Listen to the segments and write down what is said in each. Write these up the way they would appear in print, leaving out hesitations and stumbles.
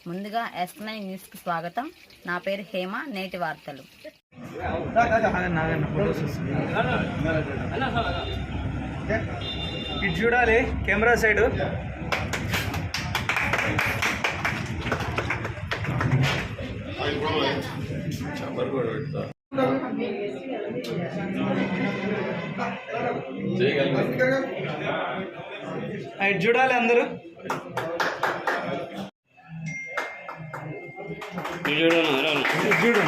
ముందుగా S9 న్యూస్కి స్వాగతం. నా పేరు హేమ. నేటి వార్తలు. ఇటు చూడాలి కెమెరా సైడ్. ఇటు చూడాలి అందరూ. చూడు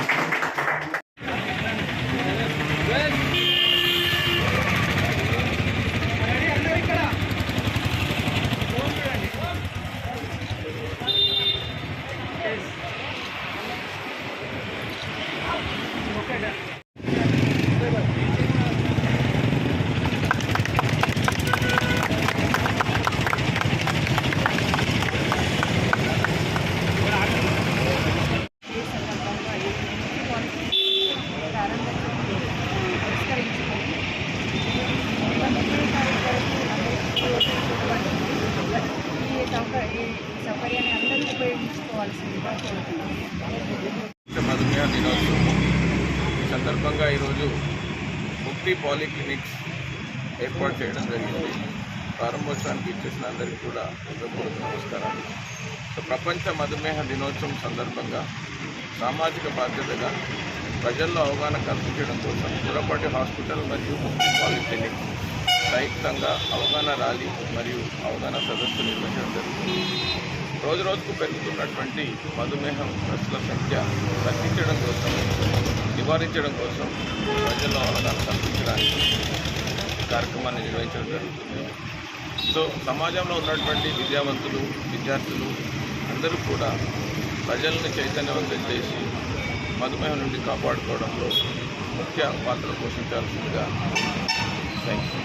సౌకర్యాన్ని అందరూ ఉపయోగించుకోవాల్సిందిగా కోరుతున్నాను. మధుమేహ దినోత్సవం ఈ సందర్భంగా ఈరోజు ముక్తి పాలిక్లినిక్స్ ఏర్పాటు చేయడం జరిగింది. ప్రారంభోత్సవానికి ఇచ్చేసిన అందరికీ కూడా హృదయపూర్వక నమస్కారాలు. ప్రపంచ మధుమేహ దినోత్సవం సందర్భంగా సామాజిక బాధ్యతగా ప్రజల్లో అవగాహన కల్పించడం కోసం గురపాటి హాస్పిటల్ మరియు ముక్తి పాలిక్లినిక్ సంయుక్తంగా అవగాహన ర్యాలీ మరియు అవగాహన సదస్సు నిర్వహించడం జరుగుతుంది. రోజు రోజుకు పెరుగుతున్నటువంటి మధుమేహం గ్రస్తుల సంఖ్య తగ్గించడం కోసం, నివారించడం కోసం ప్రజల్లో అవగాహన కల్పించడానికి కార్యక్రమాన్ని నిర్వహించడం జరుగుతుంది. సో సమాజంలో ఉన్నటువంటి విద్యావంతులు, విద్యార్థులు అందరూ కూడా ప్రజలను చైతన్యవంతం చేసి మధుమేహం నుండి కాపాడుకోవడంలో ముఖ్య పాత్ర పోషించాల్సిందిగా. Thank you.